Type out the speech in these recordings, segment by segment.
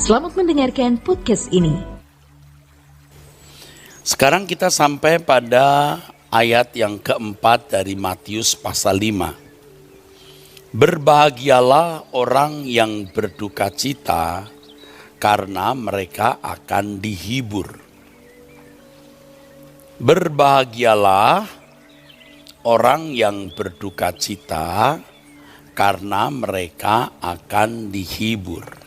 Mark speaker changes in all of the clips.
Speaker 1: Selamat mendengarkan podcast ini.
Speaker 2: Sekarang kita sampai pada ayat yang keempat dari Matius pasal 5. Berbahagialah orang yang berduka cita karena mereka akan dihibur. Berbahagialah orang yang berduka cita karena mereka akan dihibur.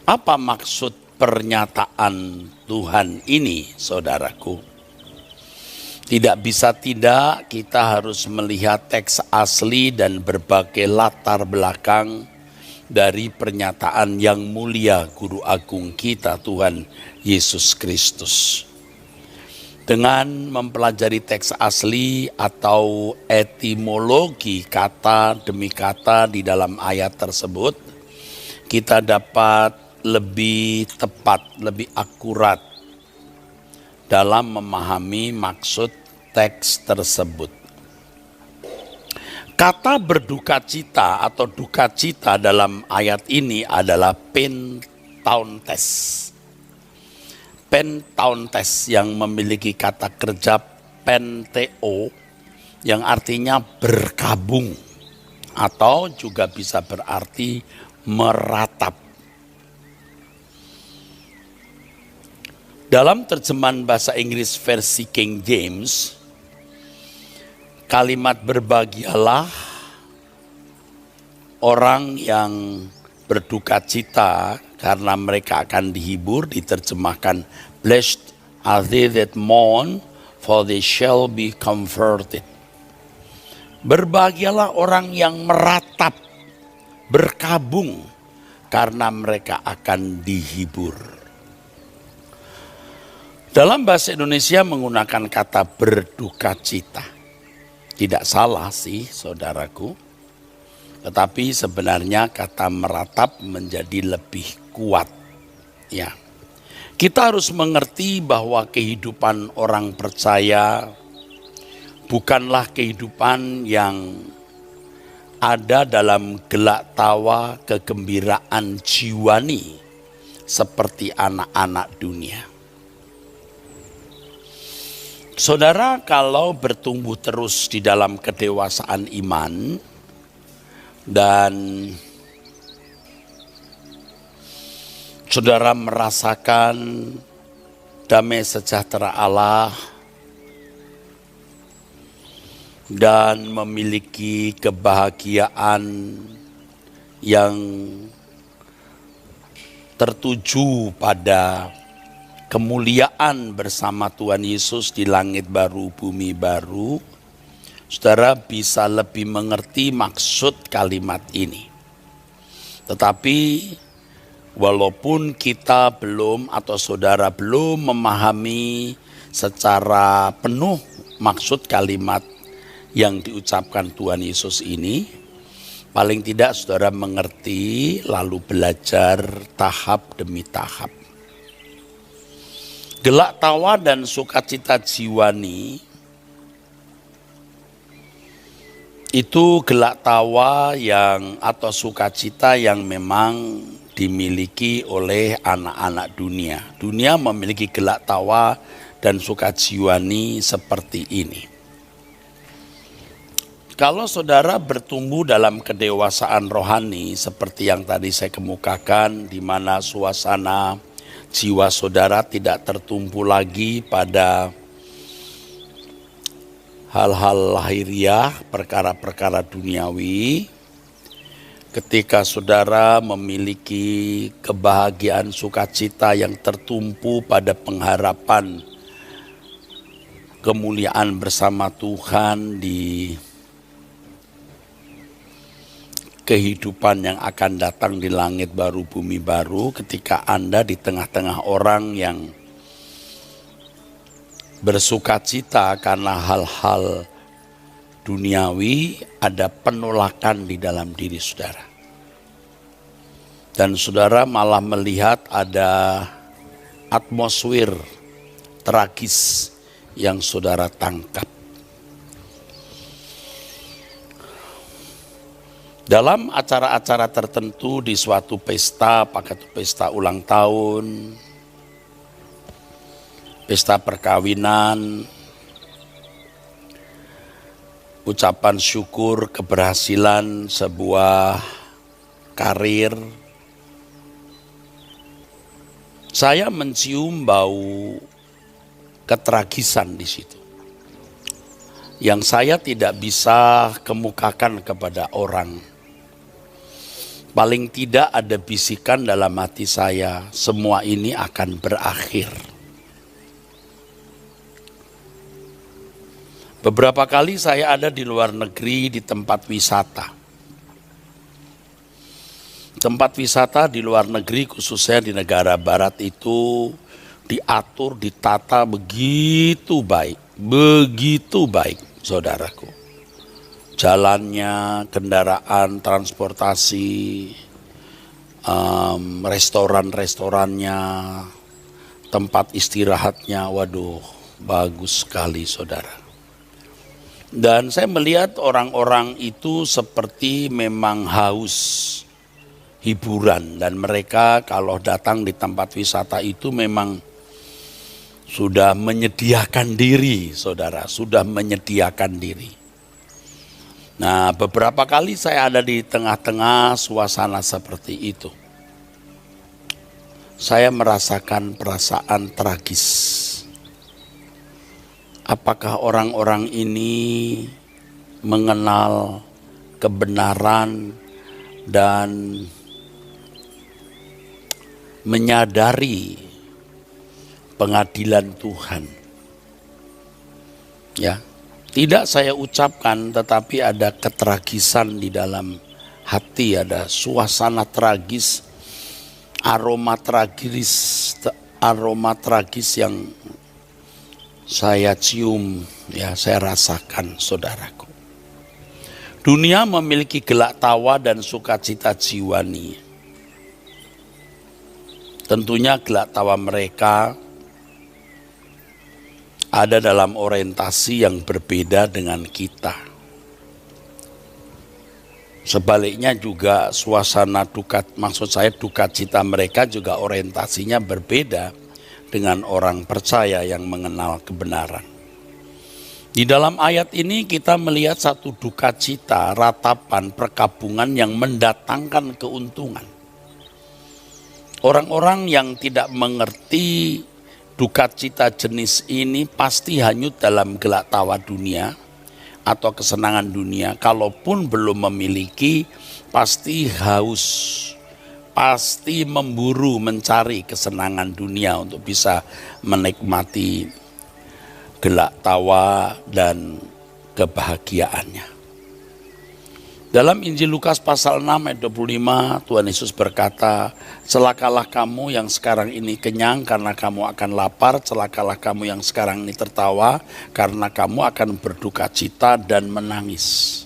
Speaker 2: Apa maksud pernyataan Tuhan ini, saudaraku? Tidak bisa tidak, kita harus melihat teks asli dan berbagai latar belakang dari pernyataan yang mulia Guru Agung kita, Tuhan Yesus Kristus. Dengan mempelajari teks asli atau etimologi kata demi kata di dalam ayat tersebut, kita dapat lebih tepat, lebih akurat dalam memahami maksud teks tersebut. Kata berduka cita atau duka cita dalam ayat ini adalah pentauntes. Pentauntes yang memiliki kata kerja penteo yang artinya berkabung atau juga bisa berarti meratap. Dalam terjemahan bahasa Inggris versi King James, kalimat berbahagialah orang yang berduka cita karena mereka akan dihibur diterjemahkan blessed are they that mourn for they shall be comforted. Berbahagialah orang yang meratap, berkabung karena mereka akan dihibur. Dalam bahasa Indonesia menggunakan kata berduka cita. Tidak salah sih saudaraku. Tetapi sebenarnya kata meratap menjadi lebih kuat. Ya. Kita harus mengerti bahwa kehidupan orang percaya bukanlah kehidupan yang ada dalam gelak tawa kegembiraan jiwani seperti anak-anak dunia. Saudara, kalau bertumbuh terus di dalam kedewasaan iman dan saudara merasakan damai sejahtera Allah dan memiliki kebahagiaan yang tertuju pada kemuliaan bersama Tuhan Yesus di langit baru, bumi baru, saudara bisa lebih mengerti maksud kalimat ini. Tetapi walaupun kita belum atau saudara belum memahami secara penuh maksud kalimat yang diucapkan Tuhan Yesus ini, paling tidak saudara mengerti lalu belajar tahap demi tahap. Gelak tawa dan sukacita jiwani itu gelak tawa yang atau sukacita yang memang dimiliki oleh anak-anak dunia. Dunia memiliki gelak tawa dan sukajiwani seperti ini. Kalau saudara bertumbuh dalam kedewasaan rohani seperti yang tadi saya kemukakan, di mana suasana jiwa saudara tidak tertumpu lagi pada hal-hal lahiriah, perkara-perkara duniawi. Ketika saudara memiliki kebahagiaan sukacita yang tertumpu pada pengharapan kemuliaan bersama Tuhan di kehidupan yang akan datang di langit baru, bumi baru, ketika Anda di tengah-tengah orang yang bersukacita karena hal-hal duniawi, ada penolakan di dalam diri saudara. Dan saudara malah melihat ada atmosfer tragis yang saudara tangkap. Dalam acara-acara tertentu di suatu pesta, apakah itu pesta ulang tahun, pesta perkawinan, ucapan syukur keberhasilan sebuah karir, saya mencium bau ketragisan di situ, yang saya tidak bisa kemukakan kepada orang. Paling tidak ada bisikan dalam hati saya, semua ini akan berakhir. Beberapa kali saya ada di luar negeri di tempat wisata. Tempat wisata di luar negeri khususnya di negara barat itu diatur, ditata begitu baik saudaraku. Jalannya, kendaraan, transportasi, restoran-restorannya, tempat istirahatnya, waduh bagus sekali saudara. Dan saya melihat orang-orang itu seperti memang haus hiburan, dan mereka kalau datang di tempat wisata itu memang sudah menyediakan diri saudara, sudah menyediakan diri. Nah, beberapa kali saya ada di tengah-tengah suasana seperti itu. Saya merasakan perasaan tragis. Apakah orang-orang ini mengenal kebenaran dan menyadari pengadilan Tuhan? Ya. Tidak saya ucapkan, tetapi ada ketragisan di dalam hati, ada suasana tragis, aroma tragis yang saya cium, ya saya rasakan saudaraku. Dunia memiliki gelak tawa dan sukacita jiwani. Tentunya gelak tawa mereka ada dalam orientasi yang berbeda dengan kita. Sebaliknya juga suasana duka cita mereka juga orientasinya berbeda dengan orang percaya yang mengenal kebenaran. Di dalam ayat ini kita melihat satu duka cita, ratapan, perkabungan yang mendatangkan keuntungan. Orang-orang yang tidak mengerti duka cita jenis ini pasti hanyut dalam gelak tawa dunia atau kesenangan dunia. Kalaupun belum memiliki, pasti haus, pasti memburu mencari kesenangan dunia untuk bisa menikmati gelak tawa dan kebahagiaannya. Dalam Injil Lukas pasal 6 ayat 25, Tuhan Yesus berkata, celakalah kamu yang sekarang ini kenyang karena kamu akan lapar, celakalah kamu yang sekarang ini tertawa karena kamu akan berduka cita dan menangis.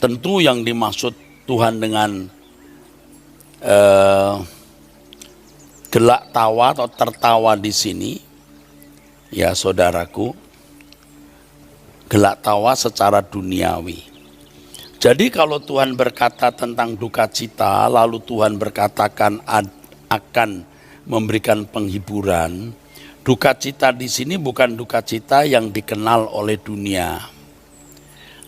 Speaker 2: Tentu yang dimaksud Tuhan dengan gelak tawa atau tertawa di sini, ya saudaraku, gelak tawa secara duniawi. Jadi kalau Tuhan berkata tentang duka cita, lalu Tuhan berkatakan akan memberikan penghiburan, duka cita di sini bukan duka cita yang dikenal oleh dunia.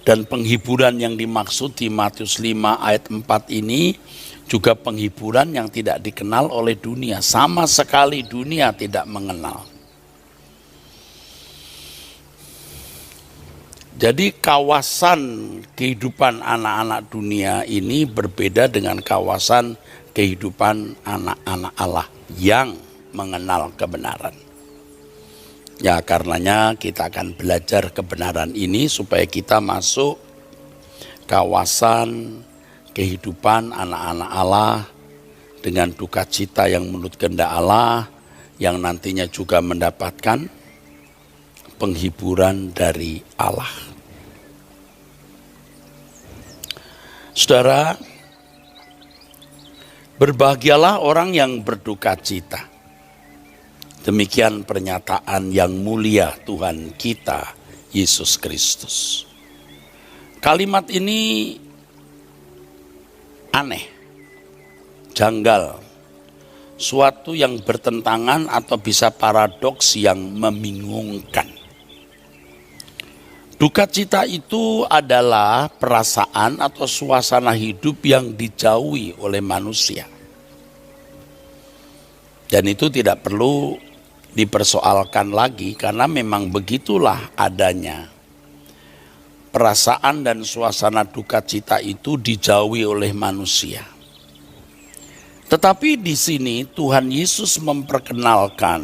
Speaker 2: Dan penghiburan yang dimaksud di Matius 5 ayat 4 ini juga penghiburan yang tidak dikenal oleh dunia. Sama sekali dunia tidak mengenal. Jadi kawasan kehidupan anak-anak dunia ini berbeda dengan kawasan kehidupan anak-anak Allah yang mengenal kebenaran. Ya karenanya kita akan belajar kebenaran ini supaya kita masuk kawasan kehidupan anak-anak Allah dengan duka cita yang menurut kehendak Allah, yang nantinya juga mendapatkan penghiburan dari Allah. Saudara, berbahagialah orang yang berduka cita. Demikian pernyataan yang mulia Tuhan kita, Yesus Kristus. Kalimat ini aneh, janggal, suatu yang bertentangan atau bisa paradoks yang membingungkan. Duka cita itu adalah perasaan atau suasana hidup yang dijauhi oleh manusia. Dan itu tidak perlu dipersoalkan lagi karena memang begitulah adanya. Perasaan dan suasana duka cita itu dijauhi oleh manusia. Tetapi di sini Tuhan Yesus memperkenalkan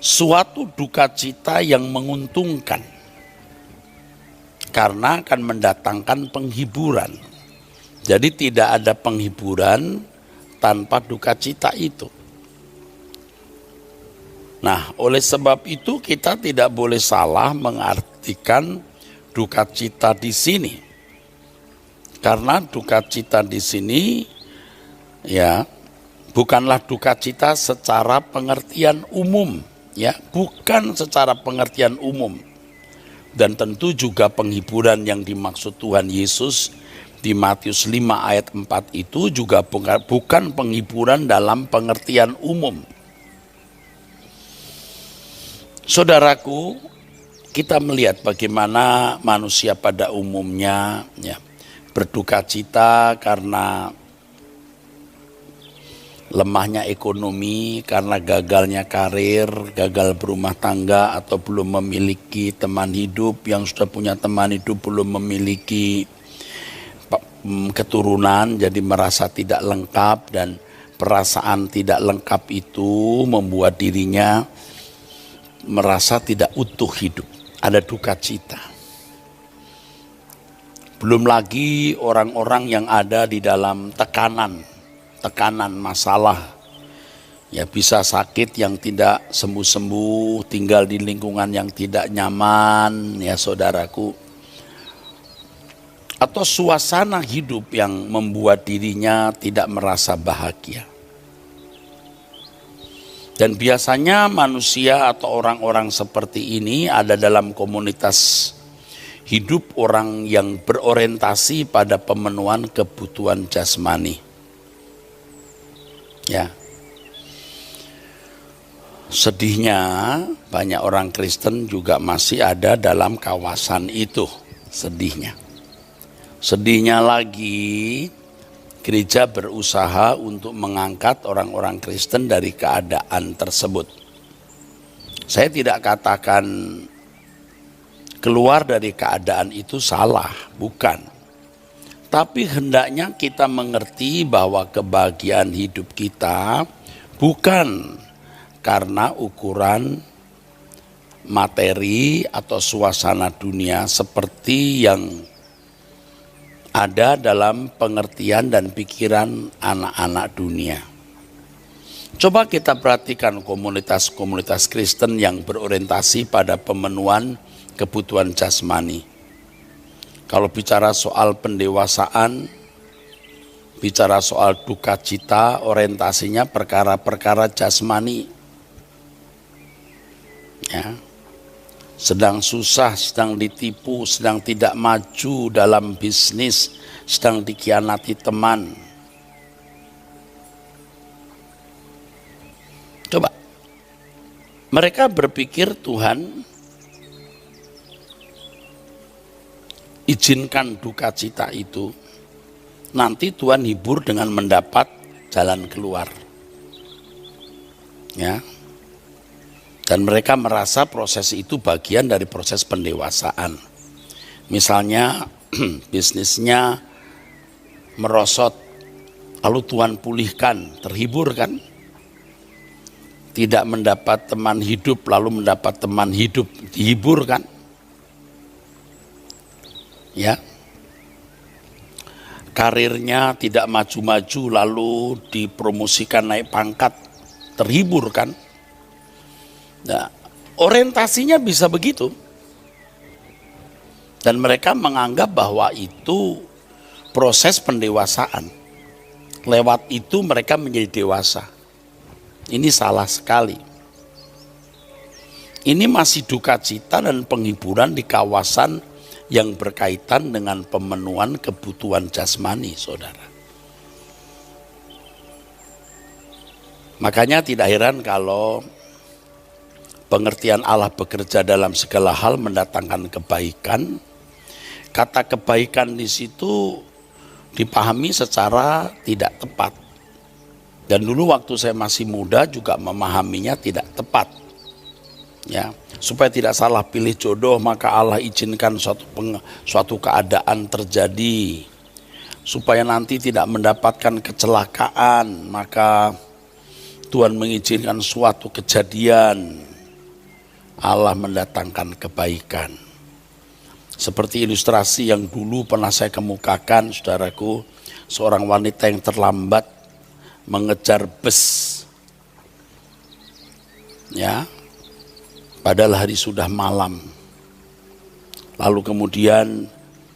Speaker 2: suatu duka cita yang menguntungkan. Karena akan mendatangkan penghiburan. Jadi tidak ada penghiburan tanpa duka cita itu. Nah, oleh sebab itu kita tidak boleh salah mengartikan duka cita di sini. Karena duka cita di sini ya bukanlah duka cita secara pengertian umum, ya, bukan secara pengertian umum. Dan tentu juga penghiburan yang dimaksud Tuhan Yesus di Matius 5 ayat 4 itu juga bukan penghiburan dalam pengertian umum. Saudaraku, kita melihat bagaimana manusia pada umumnya ya, berduka cita karena lemahnya ekonomi, karena gagalnya karir, gagal berumah tangga atau belum memiliki teman hidup, yang sudah punya teman hidup belum memiliki keturunan, jadi merasa tidak lengkap, dan perasaan tidak lengkap itu membuat dirinya merasa tidak utuh hidup, ada duka cita. Belum lagi orang-orang yang ada di dalam tekanan masalah, ya bisa sakit yang tidak sembuh-sembuh, tinggal di lingkungan yang tidak nyaman, ya saudaraku, atau suasana hidup yang membuat dirinya tidak merasa bahagia. Dan biasanya manusia atau orang-orang seperti ini ada dalam komunitas hidup orang yang berorientasi pada pemenuhan kebutuhan jasmani. Ya, sedihnya banyak orang Kristen juga masih ada dalam kawasan itu. Sedihnya lagi, gereja berusaha untuk mengangkat orang-orang Kristen dari keadaan tersebut. Saya tidak katakan keluar dari keadaan itu salah, bukan. Tapi hendaknya kita mengerti bahwa kebahagiaan hidup kita bukan karena ukuran materi atau suasana dunia seperti yang ada dalam pengertian dan pikiran anak-anak dunia. Coba kita perhatikan komunitas-komunitas Kristen yang berorientasi pada pemenuhan kebutuhan jasmani. Kalau bicara soal pendewasaan, bicara soal duka cita, orientasinya perkara-perkara jasmani. Ya. Sedang susah, sedang ditipu, sedang tidak maju dalam bisnis, sedang dikhianati teman. Coba, mereka berpikir Tuhan izinkan duka cita itu, nanti Tuhan hibur dengan mendapat jalan keluar. Ya. Dan mereka merasa proses itu bagian dari proses pendewasaan. Misalnya bisnisnya merosot, lalu Tuhan pulihkan, terhibur kan? Tidak mendapat teman hidup, lalu mendapat teman hidup, dihibur kan? Ya, karirnya tidak maju-maju lalu dipromosikan naik pangkat, terhibur kan? Nah, orientasinya bisa begitu. Dan mereka menganggap bahwa itu proses pendewasaan. Lewat itu mereka menjadi dewasa. Ini salah sekali. Ini masih duka cita dan penghiburan di kawasan yang berkaitan dengan pemenuhan kebutuhan jasmani, saudara. Makanya tidak heran kalau pengertian Allah bekerja dalam segala hal mendatangkan kebaikan. Kata kebaikan di situ dipahami secara tidak tepat. Dan dulu waktu saya masih muda juga memahaminya tidak tepat. Ya, supaya tidak salah pilih jodoh, maka Allah izinkan suatu keadaan terjadi. Supaya nanti tidak mendapatkan kecelakaan, maka Tuhan mengizinkan suatu kejadian. Allah mendatangkan kebaikan. Seperti ilustrasi yang dulu pernah saya kemukakan, saudaraku, seorang wanita yang terlambat mengejar bus. Ya, padahal hari sudah malam. Lalu kemudian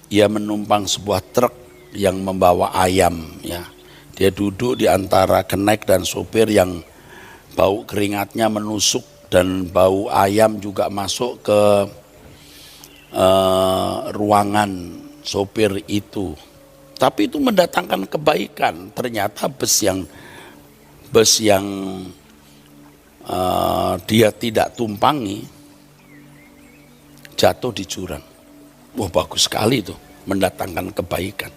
Speaker 2: ia menumpang sebuah truk yang membawa ayam. Ya, dia duduk di antara kenek dan sopir yang bau keringatnya menusuk dan bau ayam juga masuk ke ruangan sopir itu. Tapi itu mendatangkan kebaikan. Ternyata bus yang dia tidak tumpangi jatuh di jurang. Wah, bagus sekali itu, mendatangkan kebaikan.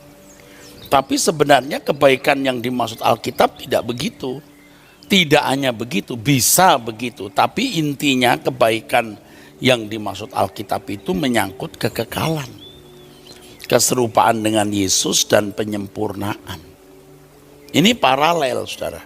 Speaker 2: Tapi sebenarnya kebaikan yang dimaksud Alkitab tidak begitu. Tidak hanya begitu, bisa begitu. Tapi intinya kebaikan yang dimaksud Alkitab itu menyangkut kekekalan. Keserupaan dengan Yesus dan penyempurnaan. Ini paralel, saudara.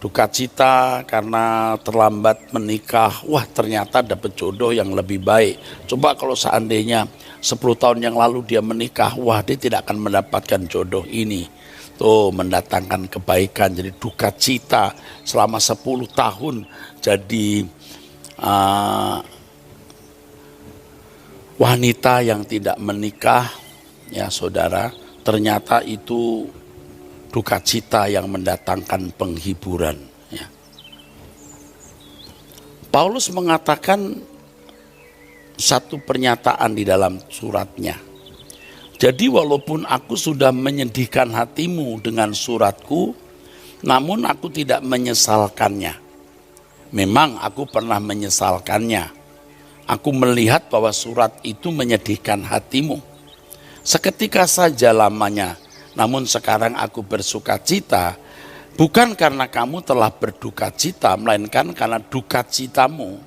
Speaker 2: Duka cita karena terlambat menikah, wah ternyata dapat jodoh yang lebih baik. Coba kalau seandainya 10 tahun yang lalu dia menikah, wah dia tidak akan mendapatkan jodoh ini. Tuh mendatangkan kebaikan, jadi duka cita selama 10 tahun jadi wanita yang tidak menikah, ya saudara, ternyata itu duka cita yang mendatangkan penghiburan. Ya. Paulus mengatakan satu pernyataan di dalam suratnya. Jadi walaupun aku sudah menyedihkan hatimu dengan suratku, namun aku tidak menyesalkannya. Memang aku pernah menyesalkannya. Aku melihat bahwa surat itu menyedihkan hatimu. Seketika saja lamanya. Namun sekarang aku bersuka cita, bukan karena kamu telah berduka cita, melainkan karena duka citamu.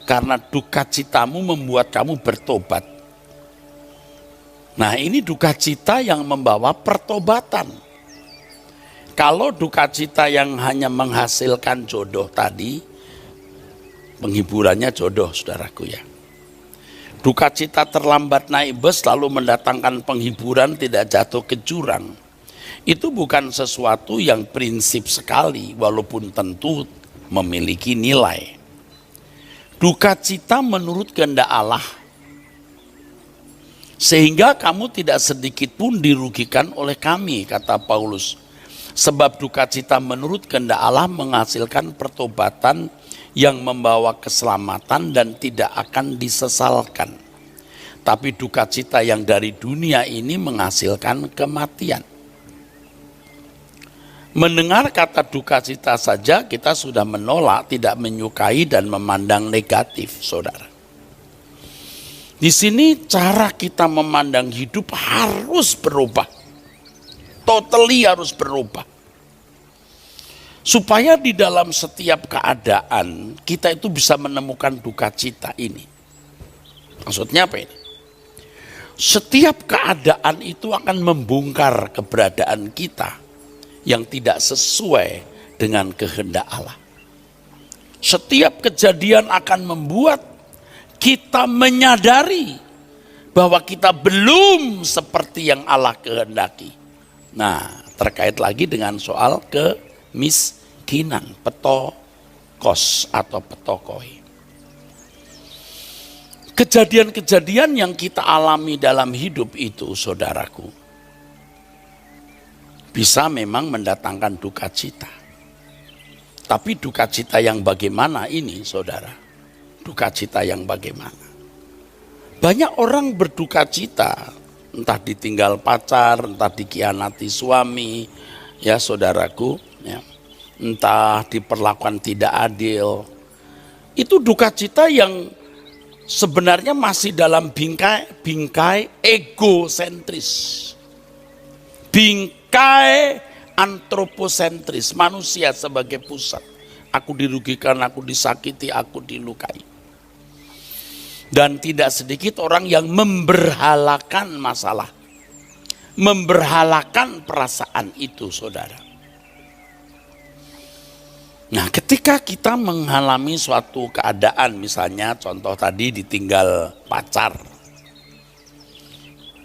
Speaker 2: Karena duka citamu membuat kamu bertobat. Nah, ini duka cita yang membawa pertobatan. Kalau duka cita yang hanya menghasilkan jodoh tadi, penghiburannya jodoh, saudaraku ya. Duka cita terlambat naik bus lalu mendatangkan penghiburan tidak jatuh ke jurang. Itu bukan sesuatu yang prinsip sekali walaupun tentu memiliki nilai. Duka cita menurut kehendak Allah. Sehingga kamu tidak sedikit pun dirugikan oleh kami, kata Paulus. Sebab duka cita menurut kehendak Allah menghasilkan pertobatan yang membawa keselamatan dan tidak akan disesalkan. Tapi duka cita yang dari dunia ini menghasilkan kematian. Mendengar kata duka cita saja kita sudah menolak, tidak menyukai dan memandang negatif, saudara. Di sini cara kita memandang hidup harus berubah. Totally harus berubah. Supaya di dalam setiap keadaan kita itu bisa menemukan duka cita ini. Maksudnya apa ini? Setiap keadaan itu akan membongkar keberadaan kita yang tidak sesuai dengan kehendak Allah. Setiap kejadian akan membuat kita menyadari bahwa kita belum seperti yang Allah kehendaki. Nah, terkait lagi dengan soal kemiskinan, petokos atau petokoi. Kejadian-kejadian yang kita alami dalam hidup itu, saudaraku, bisa memang mendatangkan duka cita. Tapi duka cita yang bagaimana ini, saudara? Duka cita yang bagaimana? Banyak orang berduka cita, entah ditinggal pacar, entah dikhianati suami, ya saudaraku, ya, entah diperlakukan tidak adil. Itu duka cita yang sebenarnya masih dalam bingkai egosentris. Bingkai antroposentris, manusia sebagai pusat. Aku dirugikan, aku disakiti, aku dilukai. Dan tidak sedikit orang yang memberhalakan masalah. Memberhalakan perasaan itu, saudara. Nah, ketika kita mengalami suatu keadaan, misalnya contoh tadi ditinggal pacar.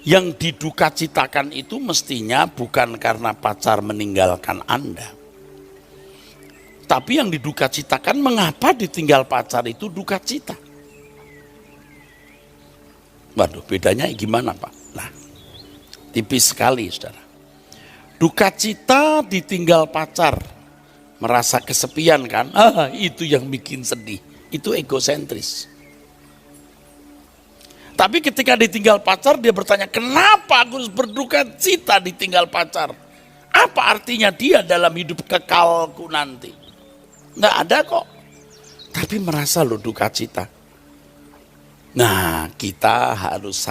Speaker 2: Yang diduka citakan itu mestinya bukan karena pacar meninggalkan Anda. Tapi yang diduka citakan mengapa ditinggal pacar itu duka cita. Waduh, bedanya gimana Pak? Nah, tipis sekali saudara. Duka cita ditinggal pacar, merasa kesepian kan? Itu yang bikin sedih, itu egosentris. Tapi ketika ditinggal pacar dia bertanya, kenapa aku harus berduka cita ditinggal pacar? Apa artinya dia dalam hidup kekalku nanti? Nggak ada kok, tapi merasa lo duka cita. Nah, kita harus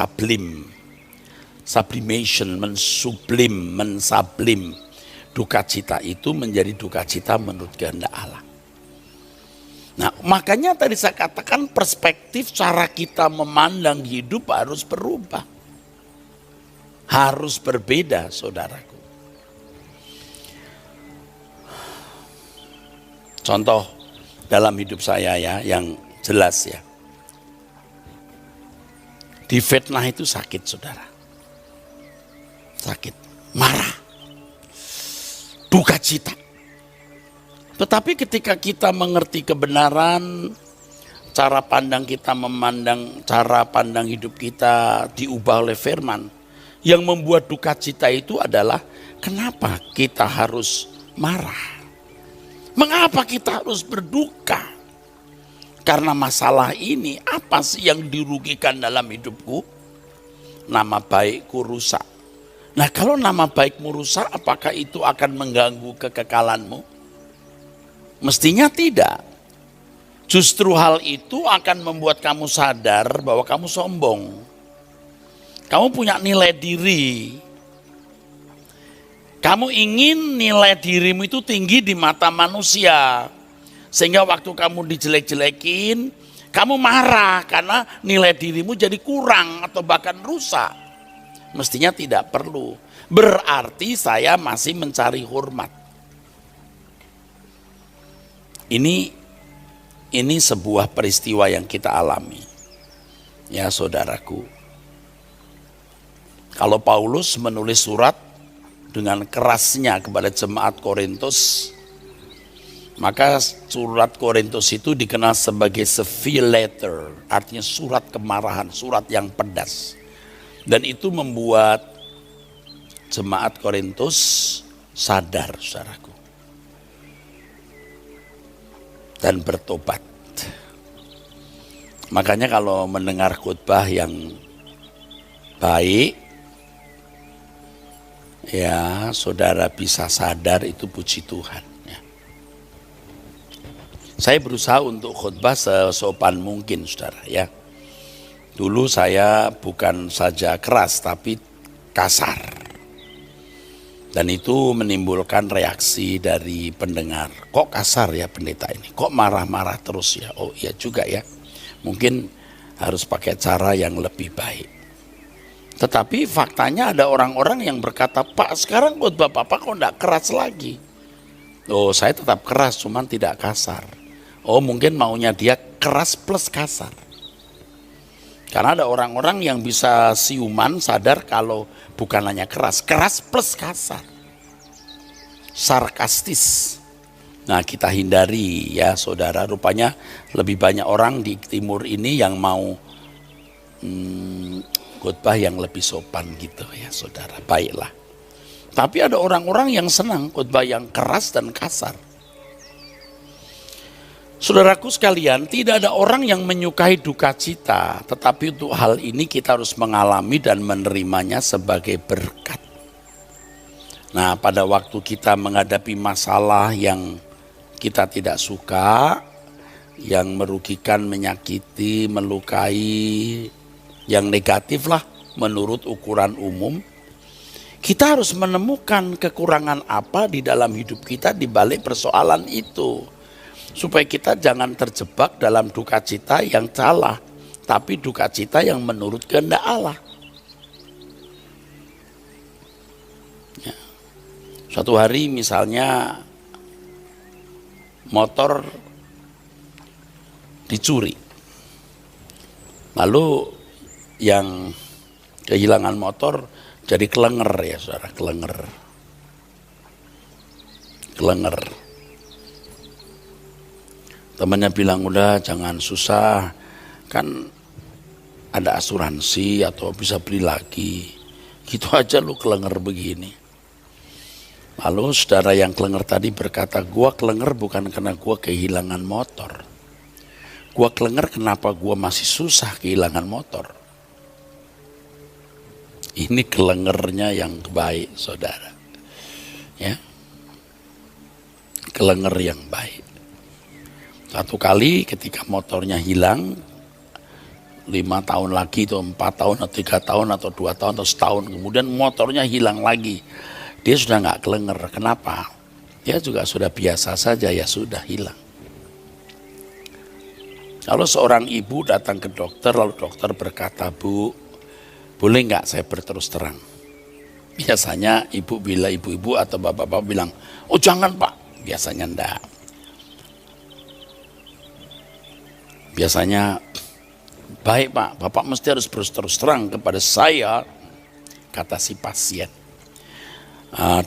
Speaker 2: sublimation, mensublim duka cita itu menjadi duka cita menurut kehendak Allah. Nah, makanya tadi saya katakan perspektif cara kita memandang hidup harus berubah. Harus berbeda, saudaraku. Contoh dalam hidup saya ya, yang jelas ya. Difitnah itu sakit, saudara. Sakit, marah, duka cita. Tetapi ketika kita mengerti kebenaran, cara pandang kita memandang, cara pandang hidup kita diubah oleh firman. Yang membuat duka cita itu adalah kenapa kita harus marah? Mengapa kita harus berduka? Karena masalah ini, apa sih yang dirugikan dalam hidupku? Nama baikku rusak. Nah, kalau nama baikmu rusak, apakah itu akan mengganggu kekekalanmu? Mestinya tidak. Justru hal itu akan membuat kamu sadar bahwa kamu sombong. Kamu punya nilai diri. Kamu ingin nilai dirimu itu tinggi di mata manusia. Sehingga waktu kamu dijelek-jelekin, kamu marah karena nilai dirimu jadi kurang atau bahkan rusak. Mestinya tidak perlu. Berarti saya masih mencari hormat. Ini sebuah peristiwa yang kita alami. Ya saudaraku. Kalau Paulus menulis surat dengan kerasnya kepada jemaat Korintus, maka surat Korintus itu dikenal sebagai severe letter, artinya surat kemarahan, surat yang pedas. Dan itu membuat jemaat Korintus sadar, saudaraku, dan bertobat. Makanya kalau mendengar khotbah yang baik, ya saudara bisa sadar itu puji Tuhan. Saya berusaha untuk khotbah sesopan mungkin, saudara ya. Dulu saya bukan saja keras tapi kasar. Dan itu menimbulkan reaksi dari pendengar. Kok kasar ya pendeta ini? Kok marah-marah terus ya? Oh iya juga ya. Mungkin harus pakai cara yang lebih baik. Tetapi faktanya ada orang-orang yang berkata, Pak sekarang khotbah Bapak kok enggak keras lagi? Oh saya tetap keras cuman tidak kasar. Oh mungkin maunya dia keras plus kasar. Karena ada orang-orang yang bisa siuman sadar kalau bukan hanya keras, keras plus kasar. Sarkastis. Nah kita hindari ya saudara, rupanya lebih banyak orang di timur ini yang mau khotbah yang lebih sopan gitu ya saudara, baiklah. Tapi ada orang-orang yang senang khotbah yang keras dan kasar. Saudaraku sekalian, tidak ada orang yang menyukai duka cita, tetapi untuk hal ini kita harus mengalami dan menerimanya sebagai berkat. Nah, pada waktu kita menghadapi masalah yang kita tidak suka, yang merugikan, menyakiti, melukai, yang negatif lah menurut ukuran umum, kita harus menemukan kekurangan apa di dalam hidup kita di balik persoalan itu. Supaya kita jangan terjebak dalam duka cita yang salah, tapi duka cita yang menurut kehendak Allah. Ya. Suatu hari misalnya motor dicuri, lalu yang kehilangan motor jadi kelenger ya saudara, kelenger. Temannya bilang, udah jangan susah, kan ada asuransi atau bisa beli lagi. Gitu aja lu kelenger begini. Lalu saudara yang kelenger tadi berkata, gua kelenger bukan karena gua kehilangan motor. Gua kelenger kenapa gua masih susah kehilangan motor. Ini kelengernya yang baik saudara. Ya, kelenger yang baik. Satu kali ketika motornya hilang, 5 tahun lagi atau 4 tahun atau 3 tahun atau 2 tahun atau setahun kemudian motornya hilang lagi. Dia sudah nggak kelenger. Kenapa? Dia juga sudah biasa saja, ya sudah hilang. Kalau seorang ibu datang ke dokter, lalu dokter berkata, Bu, boleh nggak saya berterus terang? Biasanya ibu-ibu atau bapak-bapak bilang, oh jangan Pak. Biasanya enggak. Biasanya, baik Pak, Bapak mesti harus terus terang kepada saya, kata si pasien.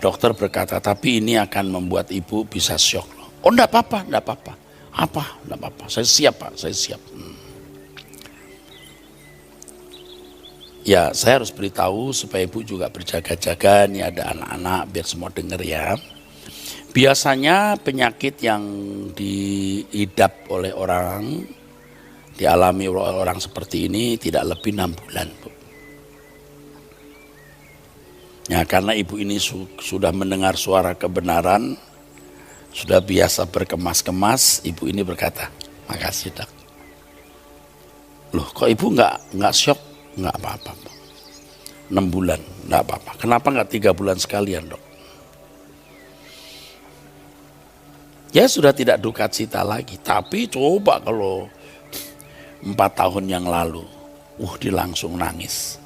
Speaker 2: Dokter berkata, tapi ini akan membuat ibu bisa syok. Oh enggak apa-apa, enggak apa-apa. Apa? Enggak apa-apa, saya siap Pak, saya siap. Ya, saya harus beritahu supaya ibu juga berjaga-jaga, nih ada anak-anak, biar semua dengar ya. Biasanya penyakit yang diidap oleh orang, dialami oleh orang seperti ini tidak lebih 6 bulan, Bu. Ya, karena ibu ini sudah mendengar suara kebenaran, sudah biasa berkemas-kemas, ibu ini berkata, makasih Dok. Loh, kok ibu nggak syok? Nggak apa-apa, 6 bulan, nggak apa-apa. Kenapa nggak 3 bulan sekalian, Dok? Ya sudah tidak duka cita lagi, tapi coba kalau 4 tahun yang lalu, dia langsung nangis.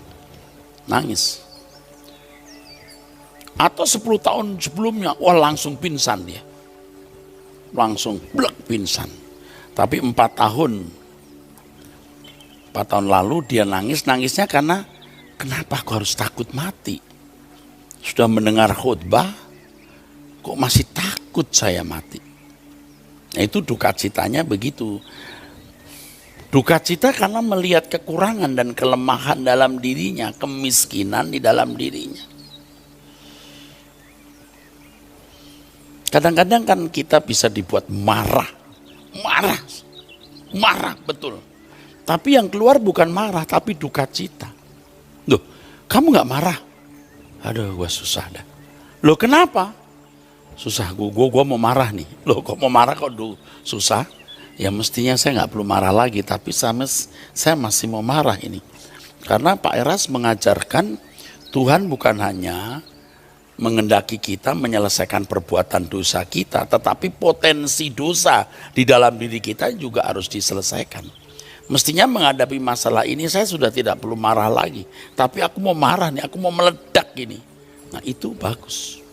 Speaker 2: Atau 10 tahun sebelumnya, langsung pingsan dia. Langsung blek pingsan. Tapi 4 tahun lalu dia nangisnya karena kenapa aku harus takut mati? Sudah mendengar khutbah, kok masih takut saya mati? Nah, itu duka citanya begitu. Duka cita karena melihat kekurangan dan kelemahan dalam dirinya, kemiskinan di dalam dirinya. Kadang-kadang kan kita bisa dibuat marah betul. Tapi yang keluar bukan marah, tapi duka cita. Loh, kamu gak marah? Aduh, gue susah dah. Loh, kenapa? Susah, gue mau marah nih. Loh, kok mau marah kok susah? Ya mestinya saya nggak perlu marah lagi, tapi saya masih mau marah ini. Karena Pak Eras mengajarkan Tuhan bukan hanya mengendaki kita menyelesaikan perbuatan dosa kita, tetapi potensi dosa di dalam diri kita juga harus diselesaikan. Mestinya menghadapi masalah ini saya sudah tidak perlu marah lagi, tapi aku mau marah nih, aku mau meledak ini. Nah itu bagus.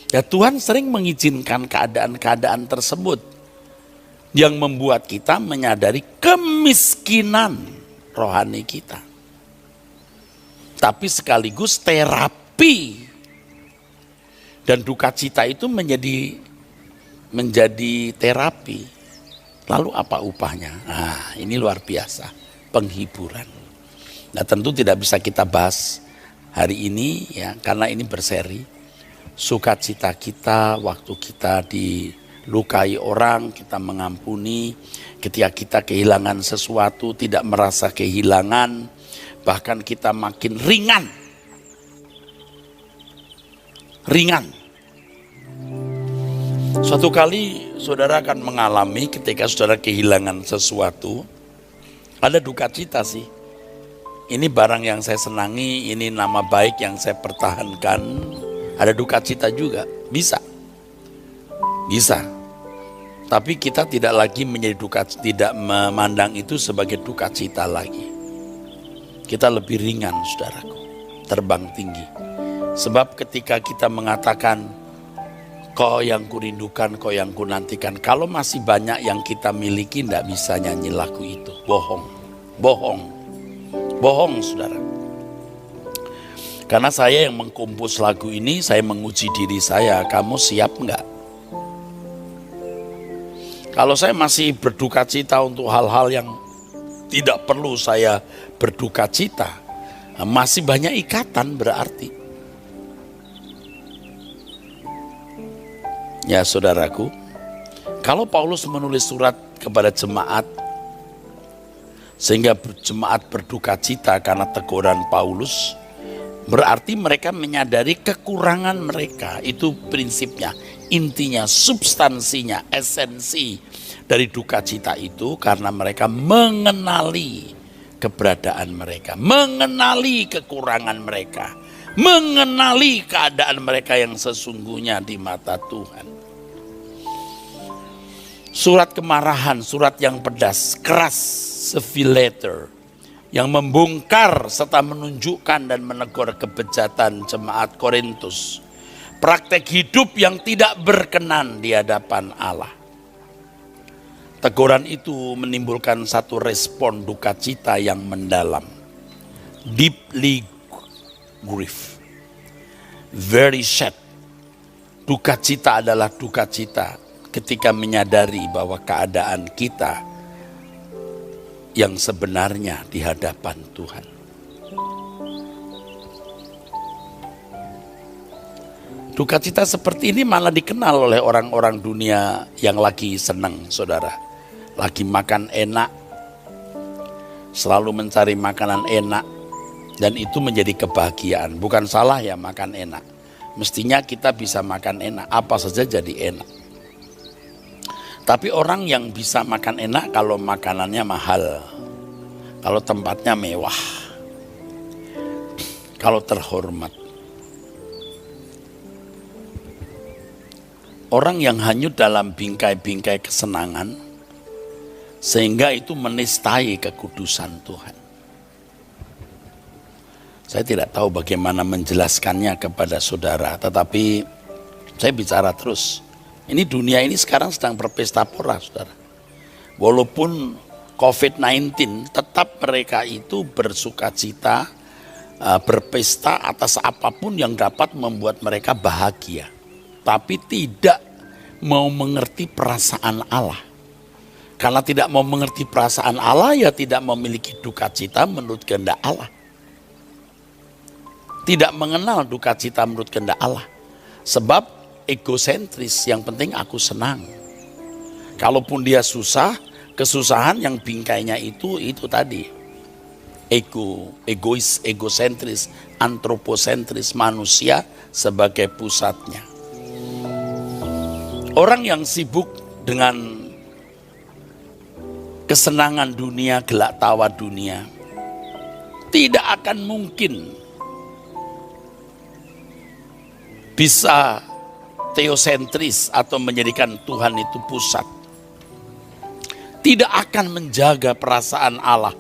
Speaker 2: Ya Tuhan sering mengizinkan keadaan-keadaan tersebut yang membuat kita menyadari kemiskinan rohani kita. Tapi sekaligus terapi. Dan duka cita itu menjadi terapi. Lalu apa upahnya? Nah, ini luar biasa, penghiburan. Nah, tentu tidak bisa kita bahas hari ini ya, karena ini berseri. Sukacita kita waktu kita di lukai orang, kita mengampuni. Ketika kita kehilangan sesuatu, tidak merasa kehilangan, bahkan kita makin ringan. Ringan. Suatu kali saudara akan mengalami ketika saudara kehilangan sesuatu, ada duka cita sih. Ini barang yang saya senangi, ini nama baik yang saya pertahankan, ada duka cita juga, bisa. Tapi kita tidak lagi tidak memandang itu sebagai duka cita lagi. Kita lebih ringan, saudaraku, terbang tinggi. Sebab ketika kita mengatakan, kau yang kurindukan, kau yang kunantikan, kalau masih banyak yang kita miliki, tidak bisa nyanyi lagu itu. Bohong, saudara. Karena saya yang mengkompos lagu ini, saya menguji diri saya, kamu siap enggak? Kalau saya masih berduka cita untuk hal-hal yang tidak perlu saya berduka cita, masih banyak ikatan berarti. Ya saudaraku, kalau Paulus menulis surat kepada jemaat, sehingga jemaat berduka cita karena teguran Paulus, berarti mereka menyadari kekurangan mereka. Itu prinsipnya, intinya, substansinya, esensi dari duka cita itu karena mereka mengenali keberadaan mereka, mengenali kekurangan mereka, mengenali keadaan mereka yang sesungguhnya di mata Tuhan. Surat kemarahan, surat yang pedas, keras, severe letter, yang membongkar serta menunjukkan dan menegur kebejatan jemaat Korintus, praktek hidup yang tidak berkenan di hadapan Allah. Teguran itu menimbulkan satu respon duka cita yang mendalam, deeply grief, very sad. Duka cita adalah duka cita ketika menyadari bahwa keadaan kita yang sebenarnya di hadapan Tuhan. Duka cita seperti ini malah dikenal oleh orang-orang dunia yang lagi senang, saudara. Lagi makan enak, selalu mencari makanan enak, dan itu menjadi kebahagiaan. Bukan salah ya makan enak. Mestinya kita bisa makan enak, apa saja jadi enak. Tapi orang yang bisa makan enak kalau makanannya mahal, kalau tempatnya mewah, kalau terhormat. Orang yang hanyut dalam bingkai-bingkai kesenangan, sehingga itu menistai kekudusan Tuhan. Saya tidak tahu bagaimana menjelaskannya kepada saudara, tetapi saya bicara terus. Ini dunia ini sekarang sedang berpesta pora, saudara. Walaupun COVID-19, tetap mereka itu bersuka cita, berpesta atas apapun yang dapat membuat mereka bahagia. Tapi tidak mau mengerti perasaan Allah. Karena tidak mau mengerti perasaan Allah, ya tidak memiliki duka cita menurut kehendak Allah. Tidak mengenal duka cita menurut kehendak Allah. Sebab egosentris, yang penting aku senang. Kalaupun dia susah, kesusahan yang bingkainya itu tadi. Egois, egosentris, antroposentris, manusia sebagai pusatnya. Orang yang sibuk dengan kesenangan dunia, gelak tawa dunia, tidak akan mungkin bisa teosentris atau menjadikan Tuhan itu pusat. Tidak akan menjaga perasaan Allah.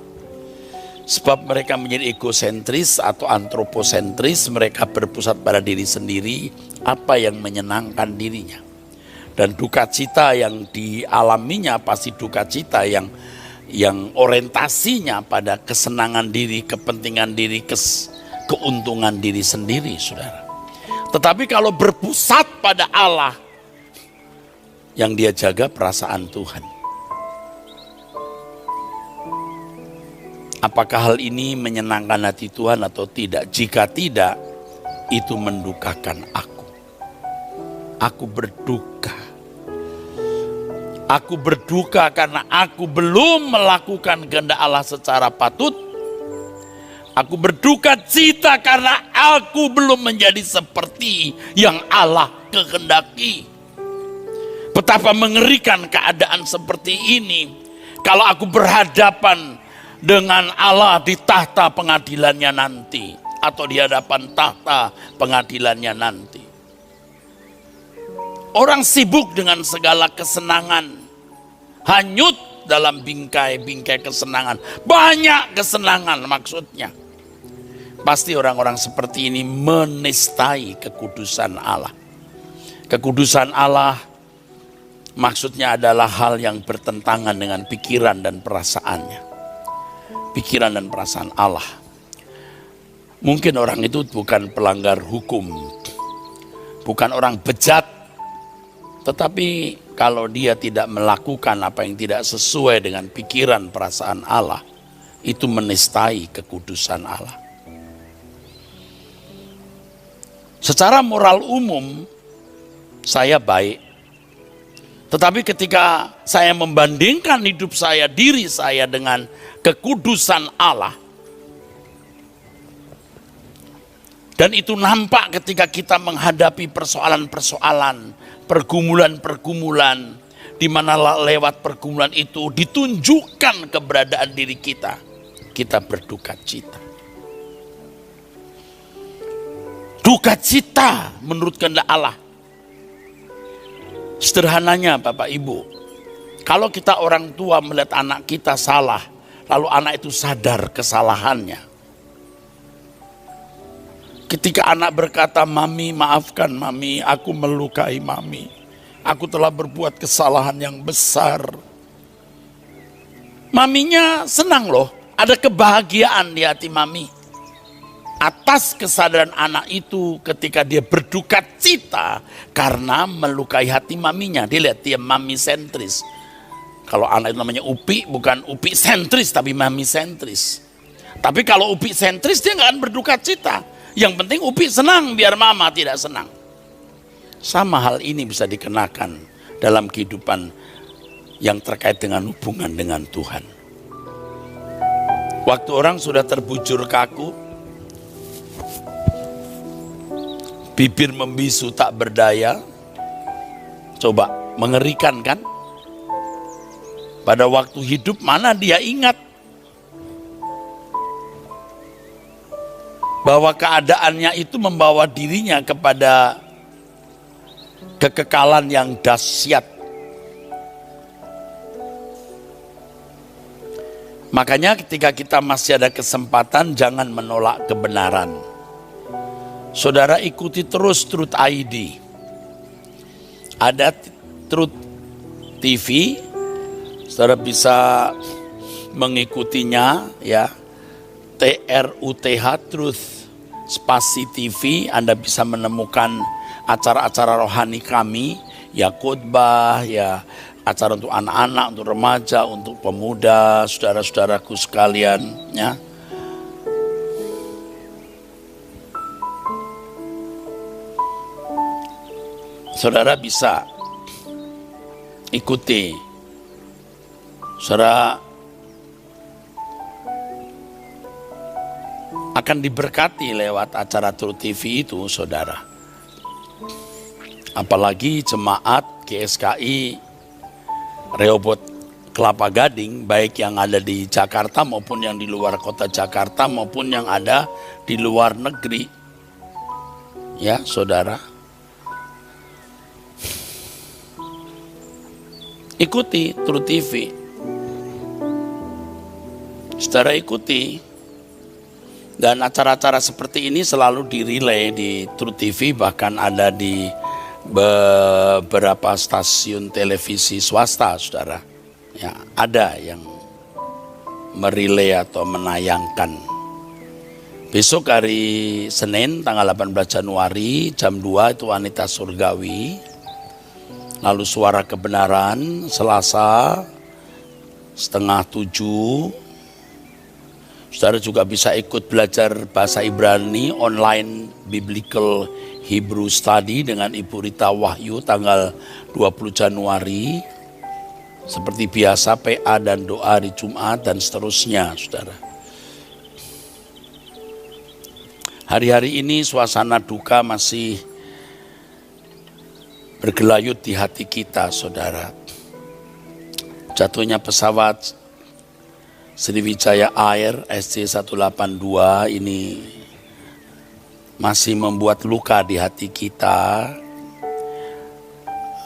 Speaker 2: Sebab mereka menjadi egosentris atau antroposentris, mereka berpusat pada diri sendiri, apa yang menyenangkan dirinya. Dan duka cita yang dialaminya pasti duka cita yang orientasinya pada kesenangan diri, kepentingan diri, keuntungan diri sendiri, saudara. Tetapi kalau berpusat pada Allah, yang dia jaga perasaan Tuhan. Apakah hal ini menyenangkan hati Tuhan atau tidak? Jika tidak, itu mendukakan aku. Aku berduka. Aku berduka karena aku belum melakukan kehendak Allah secara patut. Aku berduka cita karena aku belum menjadi seperti yang Allah kehendaki. Betapa mengerikan keadaan seperti ini kalau aku berhadapan dengan Allah di tahta pengadilannya nanti, atau di hadapan tahta pengadilannya nanti. Orang sibuk dengan segala kesenangan, hanyut dalam bingkai-bingkai kesenangan. Banyak kesenangan maksudnya. Pasti orang-orang seperti ini menistai kekudusan Allah. Kekudusan Allah maksudnya adalah hal yang bertentangan dengan pikiran dan perasaannya. Pikiran dan perasaan Allah. Mungkin orang itu bukan pelanggar hukum, bukan orang bejat, tetapi kalau dia tidak melakukan apa yang tidak sesuai dengan pikiran perasaan Allah, itu menistai kekudusan Allah. Secara moral umum, saya baik. Tetapi ketika saya membandingkan hidup saya, diri saya dengan kekudusan Allah, dan itu nampak ketika kita menghadapi persoalan-persoalan, pergumulan-pergumulan, di mana lewat pergumulan itu ditunjukkan keberadaan diri kita, kita berduka cita. Duka cita menurut kehendak Allah. Sederhananya Bapak Ibu, kalau kita orang tua melihat anak kita salah, lalu anak itu sadar kesalahannya. Ketika anak berkata, "Mami, maafkan Mami, aku melukai Mami. Aku telah berbuat kesalahan yang besar." Maminya senang loh, ada kebahagiaan di hati Mami. Atas kesadaran anak itu ketika dia berduka cita karena melukai hati maminya. Dia lihat dia mami sentris. Kalau anak itu namanya Upi, bukan Upi sentris tapi mami sentris. Tapi kalau Upi sentris dia nggak akan berduka cita. Yang penting Upi senang biar mama tidak senang. Sama hal ini bisa dikenakan dalam kehidupan yang terkait dengan hubungan dengan Tuhan. Waktu orang sudah terbujur kaku, bibir membisu tak berdaya. Coba, mengerikan kan? Pada waktu hidup mana dia ingat bahwa keadaannya itu membawa dirinya kepada kekekalan yang dahsyat. Makanya ketika kita masih ada kesempatan, jangan menolak kebenaran. Saudara ikuti terus Truth ID. Ada Truth TV, saudara bisa mengikutinya ya. TRUTH, Truth Spasi TV. Anda bisa menemukan acara-acara rohani kami, ya khotbah, ya acara untuk anak-anak, untuk remaja, untuk pemuda, saudara-saudaraku sekalian ya. Saudara bisa ikuti. Saudara akan diberkati lewat acara Truth TV itu, saudara. Apalagi jemaat GSKI Rehoboth Kelapa Gading, baik yang ada di Jakarta maupun yang di luar kota Jakarta maupun yang ada di luar negeri. Ya, saudara. Ikuti Truth TV. Saudara ikuti. Dan acara-acara seperti ini selalu direlay di Truth TV, bahkan ada di beberapa stasiun televisi swasta, saudara. Ya, ada yang merelay atau menayangkan. Besok hari Senin tanggal 18 Januari jam 2 itu Wanita Surgawi. Lalu Suara Kebenaran Selasa 6:30. Saudara juga bisa ikut belajar bahasa Ibrani online Biblical Hebrew Study dengan Ibu Rita Wahyu tanggal 20 Januari. Seperti biasa PA dan doa di Jumat dan seterusnya, saudara. Hari-hari ini suasana duka masih bergelayut di hati kita, saudara. Jatuhnya pesawat Sriwijaya Air SJ182 ini masih membuat luka di hati kita.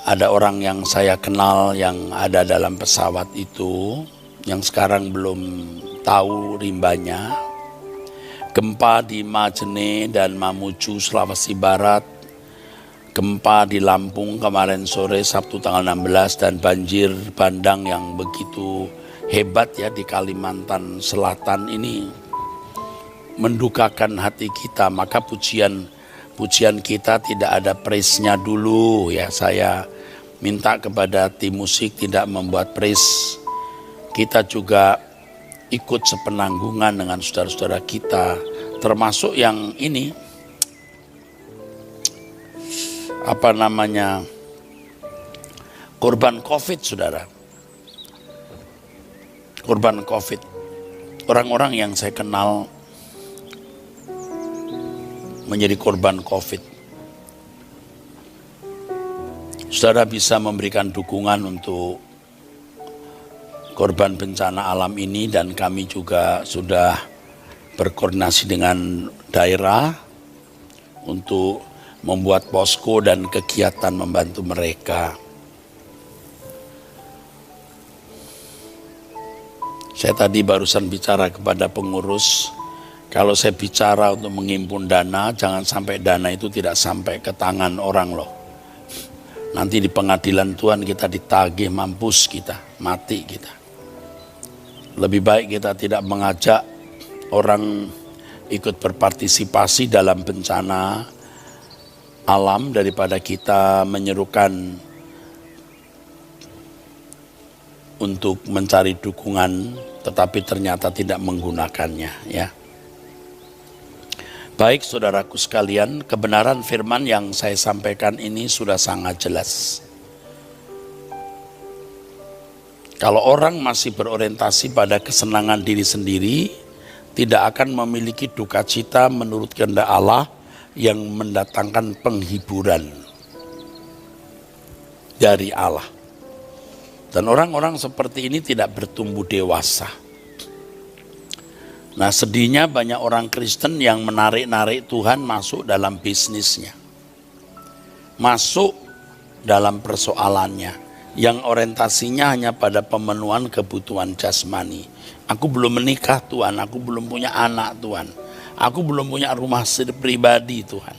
Speaker 2: Ada orang yang saya kenal yang ada dalam pesawat itu, yang sekarang belum tahu rimbanya. Gempa di Majene dan Mamuju, Sulawesi Barat. Gempa di Lampung kemarin sore Sabtu tanggal 16 dan banjir bandang yang begitu hebat ya di Kalimantan Selatan ini mendukakan hati kita. Maka pujian kita tidak ada praise-nya dulu ya. Saya minta kepada tim musik tidak membuat praise. Kita juga ikut sepenanggungan dengan saudara-saudara kita, termasuk yang ini korban COVID, saudara. Korban COVID. Orang-orang yang saya kenal menjadi korban COVID. Saudara bisa memberikan dukungan untuk korban bencana alam ini, dan kami juga sudah berkoordinasi dengan daerah untuk membuat posko dan kegiatan membantu mereka. Saya tadi barusan bicara kepada pengurus, kalau saya bicara untuk menghimpun dana, jangan sampai dana itu tidak sampai ke tangan orang loh. Nanti di pengadilan Tuhan kita ditagih, mampus kita, mati kita. Lebih baik kita tidak mengajak orang ikut berpartisipasi dalam bencana alam daripada kita menyerukan untuk mencari dukungan tetapi ternyata tidak menggunakannya ya. Baik saudaraku sekalian, kebenaran firman yang saya sampaikan ini sudah sangat jelas. Kalau orang masih berorientasi pada kesenangan diri sendiri, tidak akan memiliki duka cita menurut kehendak Allah yang mendatangkan penghiburan dari Allah. Dan orang-orang seperti ini tidak bertumbuh dewasa. Nah, sedihnya banyak orang Kristen yang menarik-narik Tuhan masuk dalam bisnisnya. Masuk dalam persoalannya yang orientasinya hanya pada pemenuhan kebutuhan jasmani. Aku belum menikah Tuhan, aku belum punya anak Tuhan. Aku belum punya rumah pribadi Tuhan.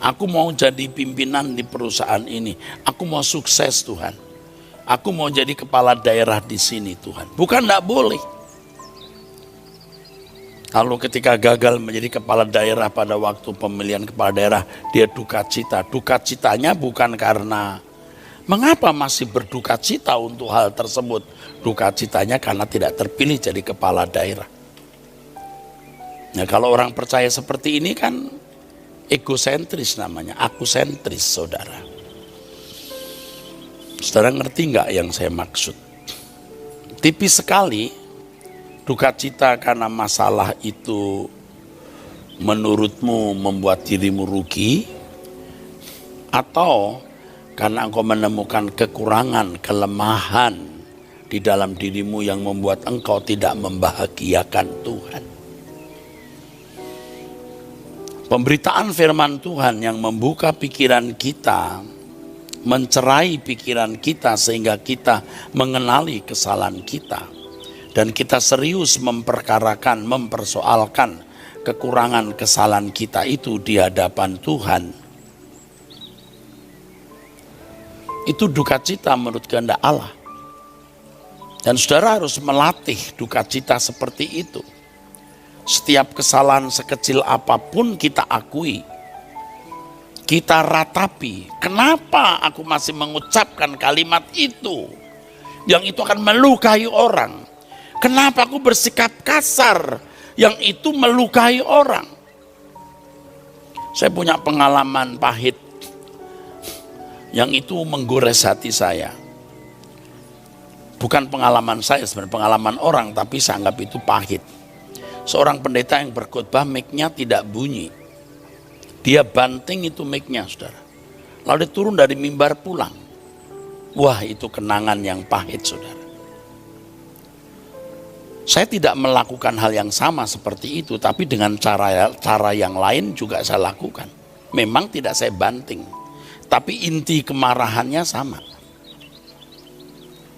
Speaker 2: Aku mau jadi pimpinan di perusahaan ini. Aku mau sukses Tuhan. Aku mau jadi kepala daerah di sini Tuhan. Bukan enggak boleh. Lalu ketika gagal menjadi kepala daerah pada waktu pemilihan kepala daerah, dia duka cita. Duka citanya bukan karena mengapa masih berduka cita untuk hal tersebut. Duka citanya karena tidak terpilih jadi kepala daerah. Nah, kalau orang percaya seperti ini kan egosentris namanya, aku sentris saudara. Saudara ngerti nggak yang saya maksud? Tipis sekali duka cita karena masalah itu menurutmu membuat dirimu rugi, atau karena engkau menemukan kekurangan, kelemahan di dalam dirimu yang membuat engkau tidak membahagiakan Tuhan. Pemberitaan firman Tuhan yang membuka pikiran kita, mencerai pikiran kita sehingga kita mengenali kesalahan kita. Dan kita serius memperkarakan, mempersoalkan kekurangan kesalahan kita itu di hadapan Tuhan. Itu duka cita menurut kehendak Allah. Dan saudara harus melatih duka cita seperti itu. Setiap kesalahan sekecil apapun kita akui, kita ratapi. Kenapa aku masih mengucapkan kalimat itu? Yang itu akan melukai orang. Kenapa aku bersikap kasar? Yang itu melukai orang. Saya punya pengalaman pahit yang itu menggores hati saya. Bukan pengalaman saya, sebenarnya pengalaman orang, tapi saya anggap itu pahit. Seorang pendeta yang berkhotbah mic-nya tidak bunyi. Dia banting itu mic-nya, saudara. Lalu dia turun dari mimbar pulang. Wah, itu kenangan yang pahit, saudara. Saya tidak melakukan hal yang sama seperti itu, tapi dengan cara yang lain juga saya lakukan. Memang tidak saya banting, tapi inti kemarahannya sama.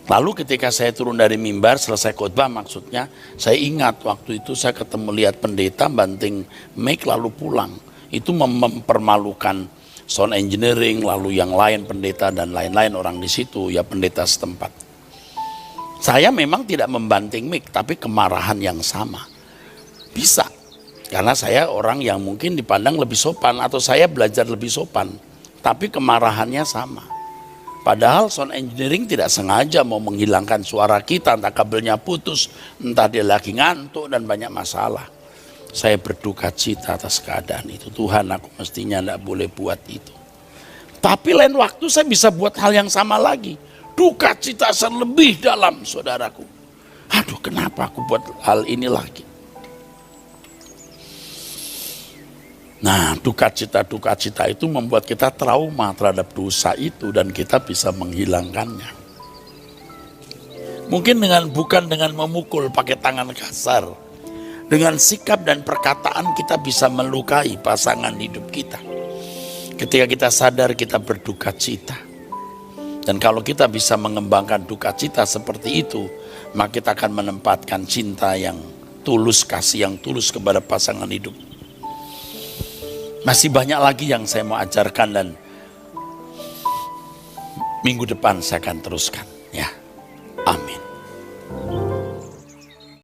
Speaker 2: Lalu ketika saya turun dari mimbar, selesai khotbah maksudnya, saya ingat waktu itu saya ketemu lihat pendeta banting mic lalu pulang. Itu mempermalukan sound engineering, lalu yang lain pendeta dan lain-lain orang di situ, ya pendeta setempat. Saya memang tidak membanting mic, tapi kemarahan yang sama. Bisa, karena saya orang yang mungkin dipandang lebih sopan, atau saya belajar lebih sopan, tapi kemarahannya sama. Padahal sound engineering tidak sengaja mau menghilangkan suara kita, entah kabelnya putus, entah dia lagi ngantuk dan banyak masalah. Saya berduka cita atas keadaan itu. Tuhan, aku mestinya tidak boleh buat itu. Tapi lain waktu saya bisa buat hal yang sama lagi. Duka cita lebih dalam, saudaraku. Aduh, kenapa aku buat hal ini lagi? Nah, duka cita itu membuat kita trauma terhadap dosa itu dan kita bisa menghilangkannya. Mungkin bukan dengan memukul pakai tangan kasar. Dengan sikap dan perkataan kita bisa melukai pasangan hidup kita. Ketika kita sadar kita berduka cita. Dan kalau kita bisa mengembangkan duka cita seperti itu, maka kita akan menempatkan cinta yang tulus, kasih yang tulus kepada pasangan hidup. Masih banyak lagi yang saya mau ajarkan dan minggu depan saya akan teruskan.